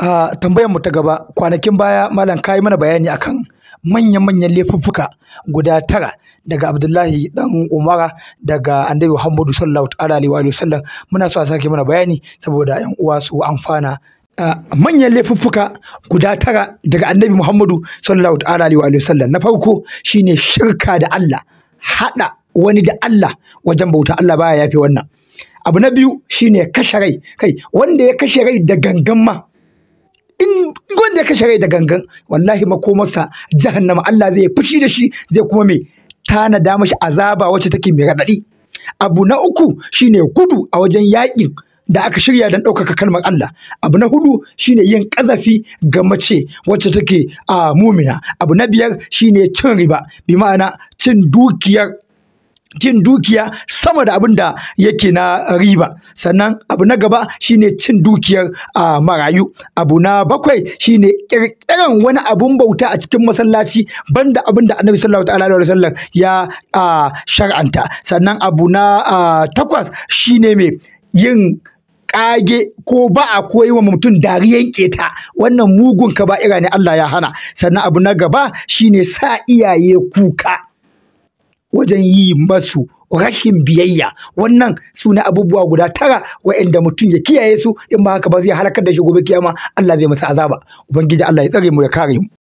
Tambayar mu ta gaba, kwanakin baya malam ka yi mana bayani akan manyan laifuffuka guda 9 daga Abdullahi dan Umara daga Annabi Muhammadu sallallahu alaihi wa sallam. Muna so a sake mana bayani saboda ƴan uwa su amfana. Manyan laifuffuka guda 9 daga Annabi Muhammadu sallallahu alaihi wa sallam. Na farko shine shirka da Allah, haɗa wani da Allah wajen bauta. Allah baya yafe wannan. Abu na biyu shine kashe rai, wanda ya kashe rai da gangan ma, in wanda ya kashe rai da gangan, wallahi makomarsa jahannama. Allah zai fushi da shi, zai kuma tanada mashi azaba wacce take mai raɗaɗi. Abu na uku shine gudu a wajen yaƙin da aka shirya don ɗaukaka kalmar Allah. Abu na 4 shine yin ƙazafi ga mace wacce take mumina. Abu na 5 shine cin riba, bi ma'ana cin dukiya sama da abin da yake na riba. Sannan abu na gaba shine cin dukiyar marayu. Abu na 7 shine ƙirƙiran wani abun bauta a cikin masallaci banda abin da Annabi sallallahu alaihi wasallam ya shar'anta. Sannan abu na 8 shine yin ƙage ko ba a koyi wa mutum dariyan keta. Wannan mugun kaba'ira ne, Allah ya hana. Sannan abu na gaba shine sa iyaye kuka wajen yi masu rashin biyayya. Wannan su ne abubuwa guda 9 waɗanda mutum ya kiyaye su, in ba haka ba zai halakar da shi gobe kiyama. Allah zai masa azaba. Ubangiji Allah ya tsare mu ya kare mu.